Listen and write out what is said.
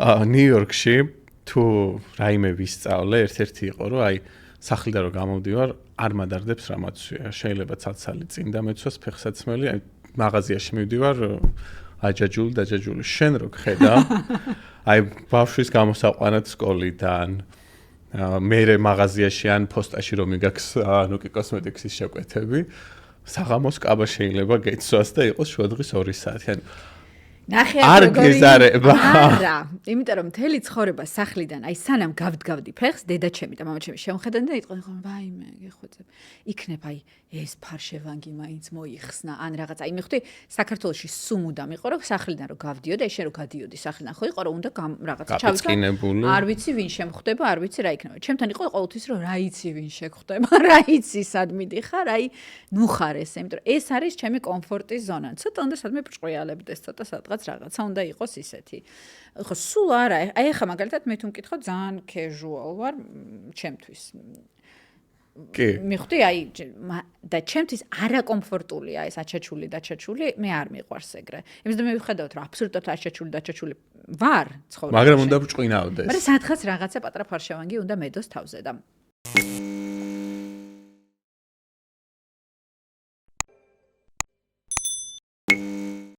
ნიუ-იორკში თუ რაიმე ვისწავლე, ერთ-ერთი იყო, რომ აი სახლიდან რომ გამოვდივარ, არ მადარდებს რამაცვია. შეიძლება ცალ-ცალი წინ დამეცვას ფეხსაცმელი, აი მაღაზიაში მივდივარ, დაჯაჯული, შენ რო გხედა. აი ბავშვის გამოსაყვანად სკოლიდან მე მაღაზიაში ან პოსტაში რომ მიგაქვს ნუკი კოსმეტიქსის შეკვეთები, საღამოს კაბა შეიძლება გეცვას და იყოს შუადღის 2 საათი. ან ნახე არ გეზარება. არა, იმიტომ რომ მთელი ცხოვრება სახლიდან, აი სანამ გავდგავდი ფეხს, დედაჩემი და მამაჩემი შემხედან და იტყვენ, ვაიმე, გეხვეწებ. იქნებ აი ეს ფარშევანგი მაინც მოიხსნა, ან რაღაც. აი მივხვდი, საქართველოში სუმუდამ იყო, რომ სახლიდან რომ გავდიოდი, აი შენ რომ გადიოდი სახლიდან, ხო იყო, რომ უნდა რაღაცა ჩავიწყინებული. არ ვიცი ვინ შემხვდება, არ ვიცი რა იქნება. ჩემთან იყო ყოველთვის რომ რა იცი ვინ შეგხვდება, რა იცი სად მიდიხარ, აი ნუ ხარ ესე, იმიტომ რომ ეს არის ჩემი კომფორტის ზონა. ცოტა უნდა სადმე ბრჭყვიალებდეს, ცოტა სადღაც რაღაცა უნდა იყოს ისეთი. ხო, სულ არა. აი ახლა მაგალითად მე თუ მკითხო ძალიან casual ვარ ჩემთვის. კი. მივხვდი აი და ჩემთვის არაკომფორტულია ეს აჩაჩული მე არ მიყვარს ეგრე. იმის და მე ვხედავთ რომ აბსოლუტურად აჩაჩული ვარ ცხოვრებაში. მაგრამ უნდა ბრჭყვინაოდეს. მაგრამ სადღაც რაღაცა პატარა ფარშევანგი უნდა მედოს თავზე და